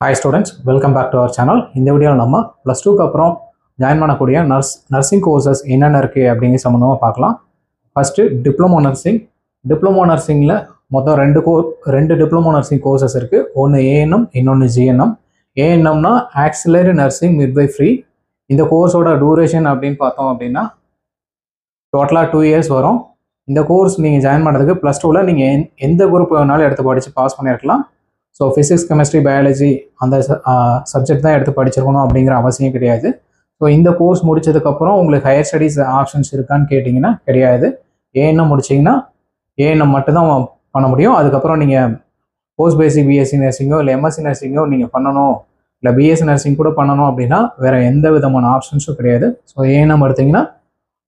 Hi students, welcome back to our channel. இந்த வீடியோவில் நம்ம +2 க்கு அப்புறம் ஜாயின் பண்ணக்கூடிய நர்சிங் கோர்சஸ் என்னென்ன இருக்குது அப்படிங்கிற சம்மந்தமாக பார்க்கலாம். ஃபஸ்ட்டு டிப்ளமோ நர்சிங்கில் மொத்தம் ரெண்டு டிப்ளமோ நர்சிங் கோர்சஸ் இருக்குது. ஒன்று ஏஎன்எம், இன்னொன்று ஜிஎன்எம். ஏஎன்எம்னா ஆக்சிலரி நர்சிங் மிட்வைஃப்ரி. இந்த கோர்ஸோட டூரேஷன் அப்படின்னு பார்த்தோம் அப்படின்னா டோட்டலாக 2 years வரும். இந்த கோர்ஸ் நீங்கள் ஜாயின் பண்ணுறதுக்கு +2ல் நீங்கள் எந்த குரூப் வேணாலும் எடுத்து படித்து பாஸ் பண்ணியிருக்கலாம். ஸோ ஃபிசிக்ஸ், கெமிஸ்ட்ரி, பயாலஜி அந்த சப்ஜெக்ட் தான் எடுத்து படிச்சிருக்கணும் அப்படிங்கிற அவசியம் கிடையாது. ஸோ இந்த கோர்ஸ் முடிச்சதுக்கப்புறம் உங்களுக்கு ஹையர் ஸ்டடீஸ் ஆப்ஷன்ஸ் இருக்கான்னு கேட்டிங்கன்னா கிடையாது. ஏஎன்எம் முடிச்சிங்கன்னா ஏஎன்எம் மட்டும்தான் பண்ண முடியும். அதுக்கப்புறம் நீங்கள் போஸ்ட் பேசிக் பிஎஸ்சி நர்சிங்கோ இல்லை எம்எஸ்சி நர்சிங்கோ நீங்கள் பண்ணணும், இல்லை பிஎஸ்சி நர்சிங் கூட பண்ணணும் அப்படின்னா வேறு எந்த விதமான ஆப்ஷன்ஸும் கிடையாது. ஸோ ஏஎன்எம் எடுத்திங்கன்னா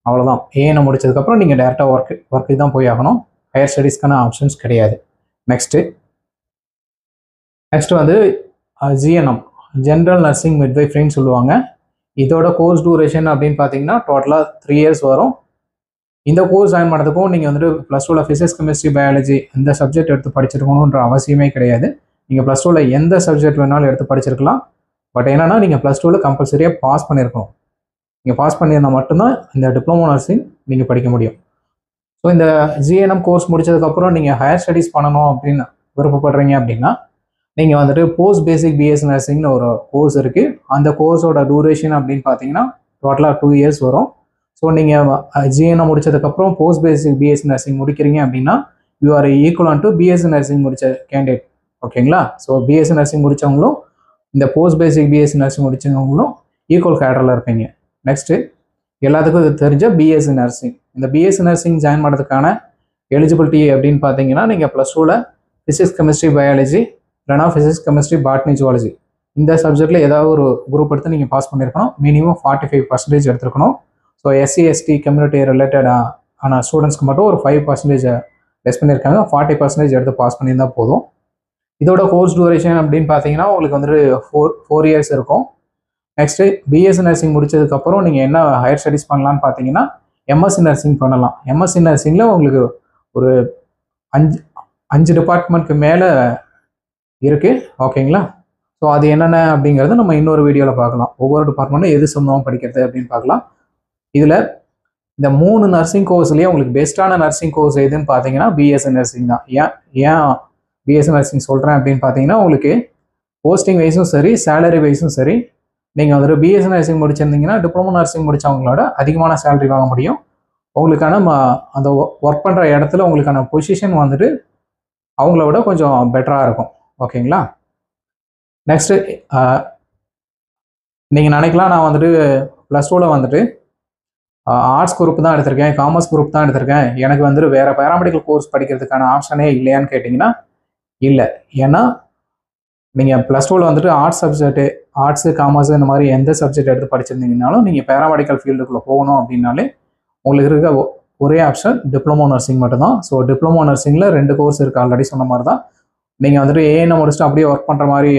அவ்வளோதான். ஏஎன்எம் முடிச்சதுக்கப்புறம் நீங்கள் டேரெக்டாக ஒர்க்கு தான் போய் ஆகணும். ஹையர் ஸ்டடீஸ்க்கான ஆப்ஷன்ஸ் கிடையாது. நெக்ஸ்ட் வந்து ஜிஎன்எம், ஜென்ரல் நர்சிங் மிட்வைஃப்ரின்னு சொல்லுவாங்க. இதோட கோர்ஸ் டூரேஷன் அப்படின்னு பார்த்தீங்கன்னா டோட்டலாக 3 years வரும். இந்த கோர்ஸ் ஜாயின் பண்ணுறதுக்கும் நீங்கள் வந்துட்டு +2ல் ஃபிசிக்ஸ், கெமிஸ்ட்ரி, பயாலஜி இந்த சப்ஜெக்ட் எடுத்து படிச்சிருக்கணுன்ற அவசியமே கிடையாது. நீங்கள் +2ல் எந்த சப்ஜெக்ட் வேணாலும் எடுத்து படிச்சிருக்கலாம். பட் என்னென்னா நீங்கள் +2ல் கம்பல்சரியாக பாஸ் பண்ணியிருக்கணும். நீங்கள் பாஸ் பண்ணியிருந்தால் மட்டும்தான் இந்த டிப்ளமோ நர்சிங் நீங்கள் படிக்க முடியும். ஸோ இந்த ஜிஎன்எம் கோர்ஸ் முடிச்சதுக்கப்புறம் நீங்கள் ஹையர் ஸ்டடீஸ் பண்ணணும் அப்படின்னு விருப்பப்படுறீங்க அப்படின்னா நீங்கள் வந்துட்டு போஸ்ட் பேசிக் பிஎஸ்சி நர்சிங்னு ஒரு கோர்ஸ் இருக்குது. அந்த கோர்ஸோட டூரேஷன் அப்படின்னு பார்த்தீங்கன்னா டோட்டலாக 2 years வரும். ஸோ நீங்கள் ஜிஎன்எம் முடிச்சதுக்கப்புறம் போஸ்ட் பேசிக் பிஎஸ்சி நர்சிங் முடிக்கிறீங்க அப்படின்னா you are equal to BSc nursing முடித்த கேண்டிடேட். ஓகேங்களா? ஸோ பிஎஸ்சி நர்சிங் முடித்தவங்களும் இந்த போஸ்ட் பேசிக் பிஎஸ்சி நர்சிங் முடித்தவங்களும் ஈக்குவல் கேடரில் இருப்பீங்க. நெக்ஸ்ட்டு எல்லாத்துக்கும் இது தெரிஞ்ச பிஎஸ்சி நர்சிங். இந்த பிஎஸ்சி நர்சிங் ஜாயின் பண்ணுறதுக்கான எலிஜிபிலிட்டி அப்படின்னு பார்த்தீங்கன்னா நீங்கள் +2ல் ஃபிசிக்ஸ், கெமிஸ்ட்ரி, பயாலஜி இல்லைனா ஃபிசிக்ஸ், கெமிஸ்ட்ரி, பாட்னி, ஜுவாலஜி இந்த சப்ஜெக்டில் ஏதாவது ஒரு குரூப் எடுத்து நீங்கள் பாஸ் பண்ணியிருக்கணும். மினிமம் 45% எடுத்துருக்கணும். ஸோ எஸ்சி, எஸ்டி கம்யூனிட்டி ரிலேட்டடான ஸ்டூடெண்ட்ஸ்க்கு மட்டும் ஒரு 5% லெஸ் பண்ணியிருக்காங்க. 40% எடுத்து பாஸ் பண்ணியிருந்தால் போதும். இதோட கோர்ஸ் டூரேஷன் அப்படின்னு பார்த்தீங்கன்னா உங்களுக்கு வந்துட்டு 4 years இருக்கும். நெக்ஸ்ட்டு பிஎஸ்சி நர்சிங் முடிச்சதுக்கப்புறம் நீங்கள் என்ன ஹையர் ஸ்டடீஸ் பண்ணலான்னு பார்த்தீங்கன்னா எம்எஸ்சி நர்சிங் பண்ணலாம். எம்எஸ்சி நர்சிங்கில் உங்களுக்கு ஒரு 5 டிபார்ட்மெண்ட்க்கு மேலே இருக்குது. ஓகேங்களா? ஸோ அது என்னென்ன அப்படிங்கிறத நம்ம இன்னொரு வீடியோவில் பார்க்கலாம். ஒவ்வொரு டிபார்ட்மெண்ட்டும் எது சொந்தமாக படிக்கிறது அப்படின்னு பார்க்கலாம். இதில் இந்த 3 நர்சிங் கோர்ஸ்லேயே உங்களுக்கு பெஸ்ட்டான நர்சிங் கோர்ஸ் எதுன்னு பார்த்தீங்கன்னா பிஎஸ்சி நர்சிங் தான். ஏன் பிஎஸ்சி நர்சிங் சொல்கிறேன் அப்படின்னு பார்த்தீங்கன்னா உங்களுக்கு போஸ்டிங் வைஸும் சரி, சேலரி வைஸும் சரி, நீங்கள் வந்துட்டு பிஎஸ்சி நர்சிங் முடிச்சிருந்தீங்கன்னா டிப்ளமோ நர்சிங் முடித்தவங்களோட அதிகமான சேலரி வாங்க முடியும். உங்களுக்கான அந்த ஒர்க் பண்ணுற இடத்துல உங்களுக்கான பொசிஷன் வந்துட்டு அவங்கள விட கொஞ்சம் பெட்டராக இருக்கும். ஓகேங்களா? நெக்ஸ்ட்டு நீங்கள் நினைக்கலாம் நான் வந்துட்டு +2ல் வந்துட்டு ஆர்ட்ஸ் குரூப் தான் எடுத்திருக்கேன், காமர்ஸ் குரூப் தான் எடுத்திருக்கேன், எனக்கு வந்துட்டு வேறு பேராமெடிக்கல் கோர்ஸ் படிக்கிறதுக்கான ஆப்ஷனே இல்லையான்னு கேட்டிங்கன்னா இல்லை. ஏன்னா நீங்கள் +2ல் வந்துட்டு ஆர்ட்ஸு, காமர்ஸு இந்த மாதிரி எந்த சப்ஜெக்ட் எடுத்து படிச்சிருந்தீங்கனாலும் நீங்கள் பேராமெடிக்கல் ஃபீல்டுக்குள்ளே போகணும் அப்படின்னாலே உங்களுக்கு இருக்க ஒரே ஆப்ஷன் டிப்ளமோ நர்சிங் மட்டும்தான். ஸோ டிப்ளமோ நர்சிங்கில் 2 கோர்ஸ் இருக்குது. ஆல்ரெடி சொன்ன மாதிரி தான். நீங்கள் வந்துட்டு ஏஎன்எம் முடிச்சுட்டு அப்படியே ஒர்க் பண்ணுற மாதிரி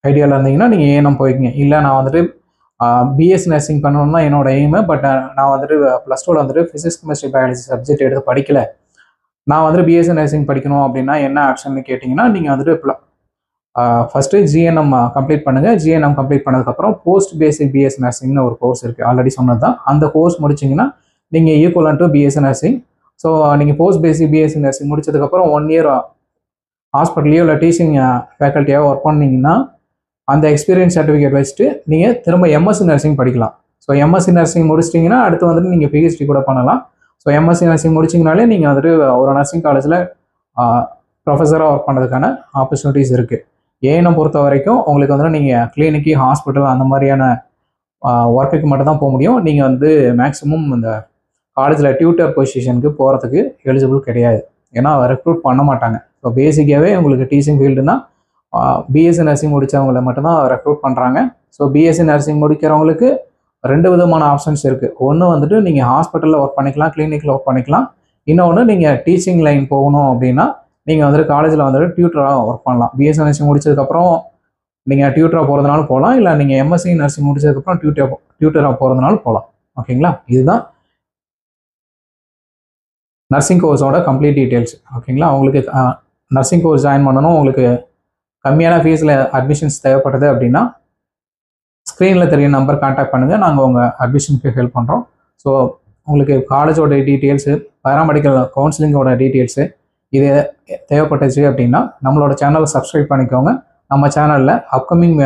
ஐடியாவில் இருந்தீங்கன்னா நீங்கள் ஏஎன்எம் போய்க்கிங்க. இல்லை நான் வந்துட்டு பிஎஸ்சி நர்சிங் பண்ணணும்னு தான் என்னோட எய்மு. பட் நான் வந்துட்டு +2ல் வந்துட்டு ஃபிசிக்ஸ், கெமிஸ்ட்ரி, பயாலஜி சப்ஜெக்ட் எடுத்து படிக்கலை, நான் வந்துட்டு பிஎஸ்சி நர்சிங் படிக்கணும் அப்படின்னா என்ன ஆப்ஷன்னு கேட்டிங்கன்னா நீங்கள் வந்துட்டு ஃபஸ்ட்டு ஜிஎன்எம் கம்ப்ளீட் பண்ணுங்கள். ஜிஎன்எம் கம்ப்ளீட் பண்ணதுக்கப்புறம் போஸ்ட் பேசிக் பிஎஸ்சி நர்சிங்னு ஒரு கோர்ஸ் இருக்குது. ஆல்ரெடி சொன்னது தான். அந்த கோர்ஸ் முடிச்சிங்கன்னா நீங்கள் equal to BSc nursing. So நீங்கள் போஸ்ட் பேசிக் பிஎஸ்சி நர்சிங் முடிச்சதுக்கப்புறம் 1 year ஹாஸ்பிட்டல்லையோ இல்லை டீச்சிங் ஃபேக்கல்ட்டியாக ஒர்க் பண்ணிங்கன்னா அந்த எக்ஸ்பீரியன்ஸ் சர்டிஃபிகேட் வச்சுட்டு நீங்கள் திரும்ப எம்எஸ்சி நர்சிங் படிக்கலாம். ஸோ எம்எஸ்சி நர்சிங் முடிச்சிட்டிங்கன்னா அடுத்து வந்துட்டு நீங்கள் பிஹெச்டி கூட பண்ணலாம். ஸோ எம்எஸ்சி நர்சிங் முடிச்சிங்கனாலே நீங்கள் வந்துட்டு ஒரு நர்சிங் காலேஜில் ப்ரொஃபஸராக ஒர்க் பண்ணுறதுக்கான ஆப்பர்ச்சுனிட்டிஸ் இருக்குது. ஏஎன்எம் பொறுத்த வரைக்கும் உங்களுக்கு வந்துட்டு நீங்கள் கிளினிக்கு, ஹாஸ்பிட்டல் அந்த மாதிரியான ஒர்க்குக்கு மட்டும் தான் போக முடியும். நீங்கள் வந்து மேக்ஸிமம் இந்த காலேஜில் டியூட்டர் பொசிஷனுக்கு போகிறதுக்கு எலிஜிபிள் கிடையாது. ஏன்னா ரெக்ரூட் பண்ண மாட்டாங்க. ஸோ பேசிக்காகவே உங்களுக்கு டீச்சிங் ஃபீல்டுனா பிஎஸ்சி நர்சிங் முடித்தவங்கள மட்டும்தான் ரெக்ரூட் பண்ணுறாங்க. ஸோ பிஎஸ்சி நர்சிங் முடிக்கிறவங்களுக்கு 2 விதமான ஆப்ஷன்ஸ் இருக்குது. ஒன்று வந்துட்டு நீங்கள் ஹாஸ்பிட்டலில் ஒர்க் பண்ணிக்கலாம், கிளினிக்கில் ஒர்க் பண்ணிக்கலாம். இன்னொன்று நீங்கள் டீச்சிங் லைன் போகணும் அப்படின்னா நீங்கள் வந்துட்டு காலேஜில் வந்துட்டு டியூட்டராக ஒர்க் பண்ணலாம். பிஎஸ்சி நர்சிங் முடிச்சதுக்கப்புறம் நீங்கள் டியூட்டராக போகிறதுனாலும் போகலாம், இல்லை நீங்கள் எம்எஸ்சி நர்சிங் முடிச்சதுக்கப்புறம் டியூட்டராக போகிறதுனாலும் போகலாம். ஓகேங்களா? இதுதான் நர்சிங் கோர்ஸோட கம்ப்ளீட் டீட்டெயில்ஸ். ஓகேங்களா? உங்களுக்கு நர்சிங் கோர்ஸ் ஜாயின் பண்ணணும், உங்களுக்கு கம்மியான ஃபீஸில் அட்மிஷன்ஸ் தேவைப்படுது அப்படின்னா ஸ்க்ரீனில் தெரிய நம்பர் கான்டாக்ட் பண்ணுங்கள், நாங்கள் உங்கள் அட்மிஷனுக்கு ஹெல்ப் பண்ணுறோம். ஸோ உங்களுக்கு காலேஜோட டீட்டெயில்ஸு, பேராமெடிக்கல் கவுன்சிலிங்கோட டீட்டெயில்ஸு இது தேவைப்பட்டுச்சு அப்படின்னா நம்மளோட சேனலை சப்ஸ்கிரைப் பண்ணிக்கோங்க. நம்ம சேனலில் அப்கமிங்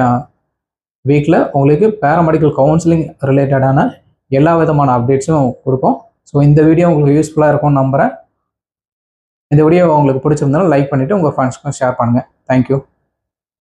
வீக்கில் உங்களுக்கு பேராமெடிக்கல் கவுன்சிலிங் ரிலேட்டடான எல்லா விதமான அப்டேட்ஸும் கொடுப்போம். ஸோ இந்த வீடியோ உங்களுக்கு யூஸ்ஃபுல்லாக இருக்கும்னு நம்புகிறேன். இந்த வீடியோ உங்களுக்கு பிடிச்சிருந்தாலும் லைக் பண்ணிவிட்டு உங்கள் ஃப்ரெண்ட்ஸ்க்கும் ஷேர் பண்ணுங்கள். தேங்க்யூ.